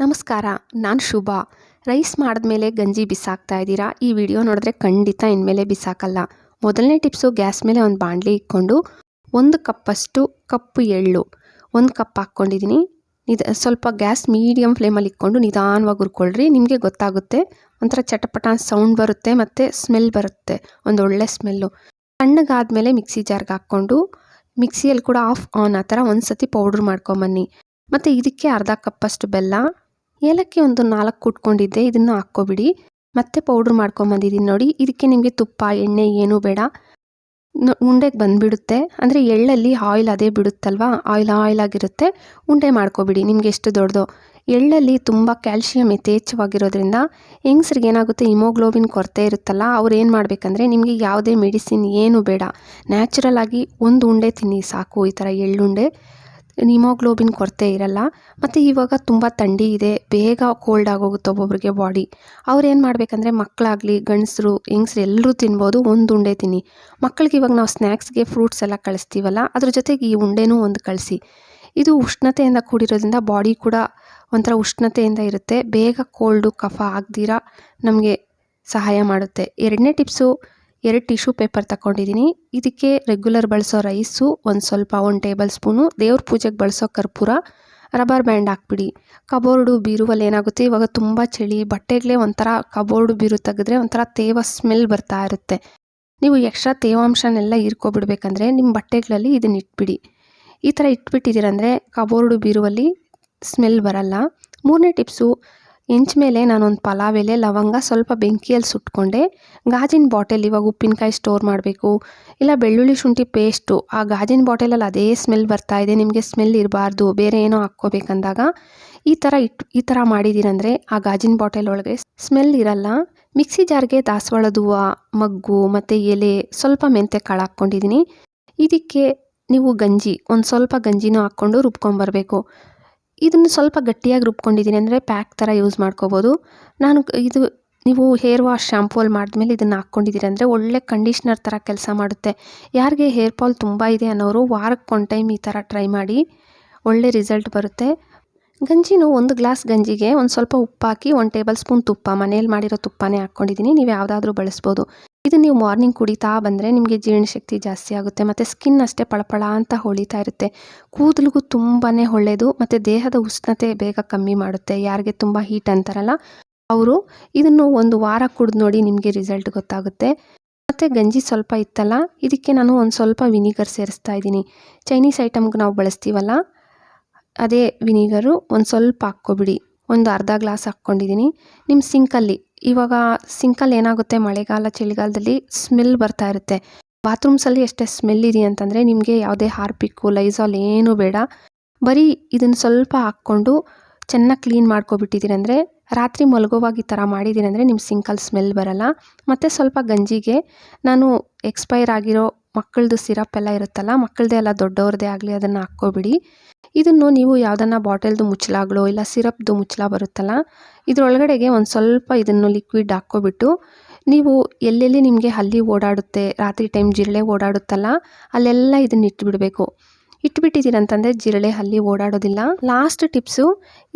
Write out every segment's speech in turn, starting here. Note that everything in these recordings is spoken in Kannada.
ನಮಸ್ಕಾರ, ನಾನು ಶುಭಾ. ರೈಸ್ ಮಾಡಿದ್ಮೇಲೆ ಗಂಜಿ ಬಿಸಾಕ್ತಾ ಇದ್ದೀರಾ? ಈ ವಿಡಿಯೋ ನೋಡಿದ್ರೆ ಖಂಡಿತ ಇನ್ಮೇಲೆ ಬಿಸಾಕಲ್ಲ. ಮೊದಲನೇ ಟಿಪ್ಸು, ಗ್ಯಾಸ್ ಮೇಲೆ ಒಂದು ಬಾಣಲಿ ಇಟ್ಕೊಂಡು 1 ಕಪ್ಪಷ್ಟು ಕಪ್ಪು ಎಳ್ಳು 1 ಕಪ್ ಹಾಕ್ಕೊಂಡಿದ್ದೀನಿ. ಸ್ವಲ್ಪ ಗ್ಯಾಸ್ ಮೀಡಿಯಮ್ ಫ್ಲೇಮಲ್ಲಿ ಇಟ್ಕೊಂಡು ನಿಧಾನವಾಗಿ ಹುರ್ಕೊಳ್ರಿ. ನಿಮಗೆ ಗೊತ್ತಾಗುತ್ತೆ, ಒಂಥರ ಚಟಪಟ ಸೌಂಡ್ ಬರುತ್ತೆ ಮತ್ತು ಸ್ಮೆಲ್ ಬರುತ್ತೆ, ಒಂದು ಒಳ್ಳೆ ಸ್ಮೆಲ್ಲು. ತಣ್ಣಗಾದ್ಮೇಲೆ ಮಿಕ್ಸಿ ಜಾರ್ಗೆ ಹಾಕ್ಕೊಂಡು ಮಿಕ್ಸಿಯಲ್ಲಿ ಕೂಡ ಆಫ್ ಆನ್ ಆ ಥರ ಒಂದು ಸತಿ ಪೌಡ್ರ್ ಮಾಡ್ಕೊಂಬನ್ನಿ. ಮತ್ತು ಇದಕ್ಕೆ ಅರ್ಧ ಕಪ್ಪಷ್ಟು ಬೆಲ್ಲ, ಏಲಕ್ಕಿ ಒಂದು 4 ಕುಟ್ಕೊಂಡಿದ್ದೆ, ಇದನ್ನು ಹಾಕ್ಕೊಬಿಡಿ. ಮತ್ತೆ ಪೌಡ್ರ್ ಮಾಡ್ಕೊಂಬಂದಿದ್ದೀನಿ ನೋಡಿ. ಇದಕ್ಕೆ ನಿಮಗೆ ತುಪ್ಪ ಎಣ್ಣೆ ಏನೂ ಬೇಡ, ಉಂಡೆಗೆ ಬಂದುಬಿಡುತ್ತೆ. ಅಂದರೆ ಎಳ್ಳಲ್ಲಿ ಆಯಿಲ್ ಅದೇ ಬಿಡುತ್ತಲ್ವ, ಆಯಿಲ್ ಆಗಿರುತ್ತೆ. ಉಂಡೆ ಮಾಡ್ಕೊಬಿಡಿ ನಿಮಗೆ ಎಷ್ಟು ದೊಡ್ಡದು. ಎಳ್ಳಲ್ಲಿ ತುಂಬ ಕ್ಯಾಲ್ಶಿಯಂ ಯಥೇಚ್ಛವಾಗಿರೋದ್ರಿಂದ ಹೆಂಗಸ್ರಿಗೆ ಏನಾಗುತ್ತೆ, ಹಿಮೋಗ್ಲೋಬಿನ್ ಕೊರತೆ ಇರುತ್ತಲ್ಲ, ಅವ್ರು ಏನು ಮಾಡಬೇಕಂದ್ರೆ ನಿಮಗೆ ಯಾವುದೇ ಮೆಡಿಸಿನ್ ಏನು ಬೇಡ, ನ್ಯಾಚುರಲ್ ಆಗಿ ಒಂದು ಉಂಡೆ ತಿನ್ನಿ ಸಾಕು. ಈ ಥರ ಎಳ್ಳುಂಡೆ, ಹಿಮೋಗ್ಲೋಬಿನ್ ಕೊರತೆ ಇರಲ್ಲ. ಮತ್ತು ಇವಾಗ ತುಂಬ ಥಂಡಿ ಇದೆ, ಬೇಗ ಕೋಲ್ಡ್ ಆಗೋಗುತ್ತೆ ಒಬ್ಬೊಬ್ರಿಗೆ ಬಾಡಿ. ಅವ್ರು ಏನು ಮಾಡಬೇಕಂದ್ರೆ, ಮಕ್ಕಳಾಗಲಿ ಗಂಡಸರು ಹೆಂಗಸ್ರು ಎಲ್ಲರೂ ತಿನ್ಬೋದು. ಒಂದು ಉಂಡೆ ತಿನ್ನಿ. ಮಕ್ಕಳಿಗೆ ಇವಾಗ ನಾವು ಸ್ನ್ಯಾಕ್ಸ್ಗೆ ಫ್ರೂಟ್ಸ್ ಎಲ್ಲ ಕಳಿಸ್ತೀವಲ್ಲ, ಅದ್ರ ಜೊತೆಗೆ ಈ ಉಂಡೆನೂ ಒಂದು ಕಳಿಸಿ. ಇದು ಉಷ್ಣತೆಯಿಂದ ಕೂಡಿರೋದ್ರಿಂದ ಬಾಡಿ ಕೂಡ ಒಂಥರ ಉಷ್ಣತೆಯಿಂದ ಇರುತ್ತೆ, ಬೇಗ ಕೋಲ್ಡು ಕಫ ಆಗದಿರ ನಮಗೆ ಸಹಾಯ ಮಾಡುತ್ತೆ. ಎರಡನೇ ಟಿಪ್ಸು, 2 ಟಿಶ್ಯೂ ಪೇಪರ್ ತಗೊಂಡಿದ್ದೀನಿ. ಇದಕ್ಕೆ ರೆಗ್ಯುಲರ್ ಬಳಸೋ ರೈಸು ಒಂದು ಸ್ವಲ್ಪ 1 ಟೇಬಲ್ ಸ್ಪೂನು, ದೇವ್ರ ಪೂಜೆಗೆ ಬಳಸೋ ಕರ್ಪೂರ, ರಬ್ಬರ್ ಬ್ಯಾಂಡ್ ಹಾಕ್ಬಿಡಿ. ಕಬೋರ್ಡು ಬೀರುವಲ್ಲಿ ಏನಾಗುತ್ತೆ, ಇವಾಗ ತುಂಬ ಚಳಿ, ಬಟ್ಟೆಗಳೇ ಒಂಥರ ಕಬೋರ್ಡು ಬೀರು ತೆಗೆದ್ರೆ ಒಂಥರ ತೇವ ಸ್ಮೆಲ್ ಬರ್ತಾ ಇರುತ್ತೆ. ನೀವು ಎಕ್ಸ್ಟ್ರಾ ತೇವಾಂಶನೆಲ್ಲ ಹೀರ್ಕೊಬಿಡ್ಬೇಕಂದ್ರೆ ನಿಮ್ಮ ಬಟ್ಟೆಗಳಲ್ಲಿ ಇದನ್ನ ಇಟ್ಬಿಡಿ. ಈ ಥರ ಇಟ್ಬಿಟ್ಟಿದ್ದೀರಂದರೆ ಕಬೋರ್ಡು ಬೀರುವಲ್ಲಿ ಸ್ಮೆಲ್ ಬರಲ್ಲ. ಮೂರನೇ ಟಿಪ್ಸು, ಹೆಂಚ ಮೇಲೆ ನಾನೊಂದು ಪಲಾವ್ ಎಲೆ, ಲವಂಗ ಸ್ವಲ್ಪ ಬೆಂಕಿಯಲ್ಲಿ ಸುಟ್ಕೊಂಡೆ. ಗಾಜಿನ ಬಾಟಲ್, ಇವಾಗ ಉಪ್ಪಿನಕಾಯಿ ಸ್ಟೋರ್ ಮಾಡಬೇಕು, ಇಲ್ಲ ಬೆಳ್ಳುಳ್ಳಿ ಶುಂಠಿ ಪೇಸ್ಟು, ಆ ಗಾಜಿನ ಬಾಟಲಲ್ಲಿ ಅದೇ ಸ್ಮೆಲ್ ಬರ್ತಾ ಇದೆ, ನಿಮಗೆ ಸ್ಮೆಲ್ ಇರಬಾರ್ದು, ಬೇರೆ ಏನೋ ಹಾಕ್ಕೋಬೇಕಂದಾಗ ಈ ಥರ ಮಾಡಿದ್ದೀರಂದರೆ ಆ ಗಾಜಿನ ಬಾಟಲ್ ಒಳಗೆ ಸ್ಮೆಲ್ ಇರಲ್ಲ. ಮಿಕ್ಸಿ ಜಾರ್ಗೆ ದಾಸವಾಳದ ಹೂವು, ಮಗ್ಗು ಮತ್ತು ಎಲೆ, ಸ್ವಲ್ಪ ಮೆಂತ್ಯ ಕಾಳು ಹಾಕ್ಕೊಂಡಿದ್ದೀನಿ. ಇದಕ್ಕೆ ನೀವು ಒಂದು ಸ್ವಲ್ಪ ಗಂಜಿನೂ ಹಾಕ್ಕೊಂಡು ರುಬ್ಕೊಂಬರ್ಬೇಕು. ಇದನ್ನು ಸ್ವಲ್ಪ ಗಟ್ಟಿಯಾಗಿ ರುಬ್ಕೊಂಡಿದ್ದೀನಿ, ಅಂದರೆ ಪ್ಯಾಕ್ ಥರ ಯೂಸ್ ಮಾಡ್ಕೋಬೋದು. ನೀವು ಹೇರ್ ವಾಶ್ ಶಾಂಪೂಲ್ಲಿ ಮಾಡಿದ್ಮೇಲೆ ಇದನ್ನು ಹಾಕ್ಕೊಂಡಿದ್ದೀರಿ ಅಂದರೆ ಒಳ್ಳೆ ಕಂಡೀಷ್ನರ್ ಥರ ಕೆಲಸ ಮಾಡುತ್ತೆ. ಯಾರಿಗೆ ಹೇರ್ ಫಾಲ್ ತುಂಬ ಇದೆ ಅನ್ನೋರು ವಾರಕ್ಕೆ 1 ಟೈಮ್ ಈ ಥರ ಟ್ರೈ ಮಾಡಿ, ಒಳ್ಳೆ ರಿಸಲ್ಟ್ ಬರುತ್ತೆ. ಗಂಜಿನೂ 1 ಗ್ಲಾಸ್ ಗಂಜಿಗೆ ಒಂದು ಸ್ವಲ್ಪ ಉಪ್ಪು ಹಾಕಿ 1 ಟೇಬಲ್ ಸ್ಪೂನ್ ತುಪ್ಪ, ಮನೇಲಿ ಮಾಡಿರೋ ತುಪ್ಪನೇ ಹಾಕ್ಕೊಂಡಿದ್ದೀನಿ, ನೀವು ಯಾವುದಾದ್ರೂ ಬಳಸ್ಬೋದು. ಇದು ನೀವು ಮಾರ್ನಿಂಗ್ ಕುಡಿತಾ ಬಂದರೆ ನಿಮಗೆ ಜೀರ್ಣಶಕ್ತಿ ಜಾಸ್ತಿ ಆಗುತ್ತೆ, ಮತ್ತು ಸ್ಕಿನ್ ಅಷ್ಟೇ ಪಳಪಳ ಅಂತ ಹೊಳಿತಾ ಇರುತ್ತೆ. ಕೂದಲಿಗೂ ತುಂಬಾ ಒಳ್ಳೆಯದು, ಮತ್ತು ದೇಹದ ಉಷ್ಣತೆ ಬೇಗ ಕಮ್ಮಿ ಮಾಡುತ್ತೆ. ಯಾರಿಗೆ ತುಂಬ ಹೀಟ್ ಅಂತಾರಲ್ಲ ಅವರು ಇದನ್ನು 1 ವಾರ ಕುಡಿದು ನೋಡಿ, ನಿಮಗೆ ರಿಸಲ್ಟ್ ಗೊತ್ತಾಗುತ್ತೆ. ಮತ್ತು ಗಂಜಿ ಸ್ವಲ್ಪ ಇತ್ತಲ್ಲ, ಇದಕ್ಕೆ ನಾನು ಒಂದು ಸ್ವಲ್ಪ ವಿನಿಗರ್ ಸೇರಿಸ್ತಾ ಇದ್ದೀನಿ. ಚೈನೀಸ್ ಐಟಮ್ಗೆ ನಾವು ಬಳಸ್ತೀವಲ್ಲ ಅದೇ ವಿನಿಗರು ಒಂದು ಸ್ವಲ್ಪ ಹಾಕ್ಕೊಬಿಡಿ. ಒಂದು ಅರ್ಧ ಗ್ಲಾಸ್ ಹಾಕ್ಕೊಂಡಿದ್ದೀನಿ. ನಿಮ್ಮ ಇವಾಗ ಸಿಂಕಲ್ಲಿ ಏನಾಗುತ್ತೆ, ಮಳೆಗಾಲ ಚಳಿಗಾಲದಲ್ಲಿ ಸ್ಮೆಲ್ ಬರ್ತಾ ಇರುತ್ತೆ. ಬಾತ್ರೂಮ್ಸಲ್ಲಿ ಎಷ್ಟೇ ಸ್ಮೆಲ್ ಇದೆ ಅಂತಂದರೆ ನಿಮಗೆ ಯಾವುದೇ ಹಾರ್ಪಿಕ್ಕು, ಲೈಸಾಲ್ ಏನೂ ಬೇಡ. ಬರೀ ಇದನ್ನು ಸ್ವಲ್ಪ ಹಾಕ್ಕೊಂಡು ಚೆನ್ನಾಗಿ ಕ್ಲೀನ್ ಮಾಡ್ಕೊಬಿಟ್ಟಿದ್ದೀರಂದರೆ, ರಾತ್ರಿ ಮಲಗೋವಾಗ ಈ ಥರ ಮಾಡಿದ್ದೀರಂದರೆ ನಿಮ್ಮ ಸಿಂಕಲ್ಲಿ ಸ್ಮೆಲ್ ಬರಲ್ಲ. ಮತ್ತು ಸ್ವಲ್ಪ ಗಂಜಿಗೆ ನಾನು ಎಕ್ಸ್ಪೈರ್ ಆಗಿರೋ ಮಕ್ಕಳದು ಸಿರಪ್ ಎಲ್ಲ ಇರುತ್ತಲ್ಲ, ಮಕ್ಕಳದೇ ಎಲ್ಲ ದೊಡ್ಡವ್ರದ್ದೇ ಆಗಲಿ, ಅದನ್ನು ಹಾಕ್ಕೊಬಿಡಿ. ಇದನ್ನು ನೀವು ಯಾವುದನ್ನ ಬಾಟಲ್ದು ಮುಚ್ಚಳಗಳು ಇಲ್ಲ ಸಿರಪ್ದು ಮುಚ್ಚಳ ಬರುತ್ತಲ್ಲ, ಇದರೊಳಗಡೆಗೆ ಒಂದು ಸ್ವಲ್ಪ ಇದನ್ನು ಲಿಕ್ವಿಡ್ ಹಾಕ್ಕೊಬಿಟ್ಟು, ನೀವು ಎಲ್ಲೆಲ್ಲಿ ನಿಮಗೆ ಹಲ್ಲಿ ಓಡಾಡುತ್ತೆ, ರಾತ್ರಿ ಟೈಮ್ ಜಿರಳೆ ಓಡಾಡುತ್ತಲ್ಲ, ಅಲ್ಲೆಲ್ಲ ಇದನ್ನು ಇಟ್ಬಿಡಬೇಕು. ಇಟ್ಬಿಟ್ಟಿದ್ದೀರಂತಂದರೆ ಜಿರಳೆ ಹಲ್ಲಿ ಓಡಾಡೋದಿಲ್ಲ. ಲಾಸ್ಟ್ ಟಿಪ್ಸು,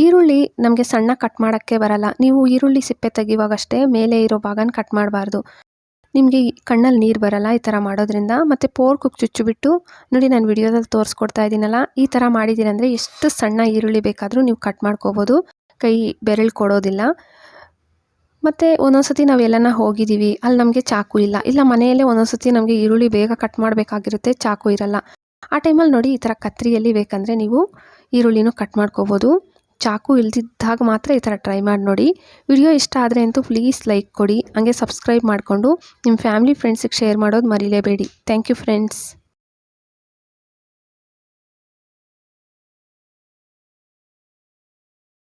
ಈರುಳ್ಳಿ ನಮಗೆ ಸಣ್ಣ ಕಟ್ ಮಾಡೋಕ್ಕೆ ಬರಲ್ಲ. ನೀವು ಈರುಳ್ಳಿ ಸಿಪ್ಪೆ ತೆಗಿವಾಗಷ್ಟೇ ಮೇಲೆ ಇರೋ ಭಾಗನ ಕಟ್ ಮಾಡಬಾರ್ದು, ನಿಮಗೆ ಕಣ್ಣಲ್ಲಿ ನೀರು ಬರಲ್ಲ ಈ ಥರ ಮಾಡೋದ್ರಿಂದ. ಮತ್ತು ಪೋರ್ಕ್ ಚುಚ್ಚಿಬಿಟ್ಟು ನೋಡಿ, ನಾನು ವಿಡಿಯೋದಲ್ಲಿ ತೋರಿಸ್ಕೊಡ್ತಾ ಇದ್ದೀನಲ್ಲ, ಈ ಥರ ಮಾಡಿದ್ದೀರಂದರೆ ಎಷ್ಟು ಸಣ್ಣ ಈರುಳ್ಳಿ ಬೇಕಾದರೂ ನೀವು ಕಟ್ ಮಾಡ್ಕೋಬೋದು, ಕೈ ಬೆರಳು ಕೊಡೋದಿಲ್ಲ. ಮತ್ತು ಒಂದೊಂದ್ಸತಿ ನಾವು ಎಲ್ಲನ ಹೋಗಿದ್ದೀವಿ, ಅಲ್ಲಿ ನಮಗೆ ಚಾಕು ಇಲ್ಲ ಮನೆಯಲ್ಲೇ ಒಂದೊಂದ್ಸತಿ ನಮಗೆ ಈರುಳ್ಳಿ ಬೇಗ ಕಟ್ ಮಾಡಬೇಕಾಗಿರುತ್ತೆ, ಚಾಕು ಇರಲ್ಲ. ಆ ಟೈಮಲ್ಲಿ ನೋಡಿ, ಈ ಥರ ಕತ್ರಿಯಲ್ಲಿ ಬೇಕಂದರೆ ನೀವು ಈರುಳ್ಳಿನೂ ಕಟ್ ಮಾಡ್ಕೋಬೋದು. ಚಾಕು ಇಲ್ದಿದ್ದಾಗ ಮಾತ್ರ ಈ ಥರ ಟ್ರೈ ಮಾಡಿ ನೋಡಿ. ವಿಡಿಯೋ ಇಷ್ಟ ಆದರೆ ಅಂತೂ ಪ್ಲೀಸ್ ಲೈಕ್ ಕೊಡಿ, ಹಾಗೆ ಸಬ್ಸ್ಕ್ರೈಬ್ ಮಾಡಿಕೊಂಡು ನಿಮ್ಮ ಫ್ಯಾಮಿಲಿ ಫ್ರೆಂಡ್ಸಿಗೆ ಶೇರ್ ಮಾಡೋದು ಮರಿಲೇಬೇಡಿ. Thank you friends.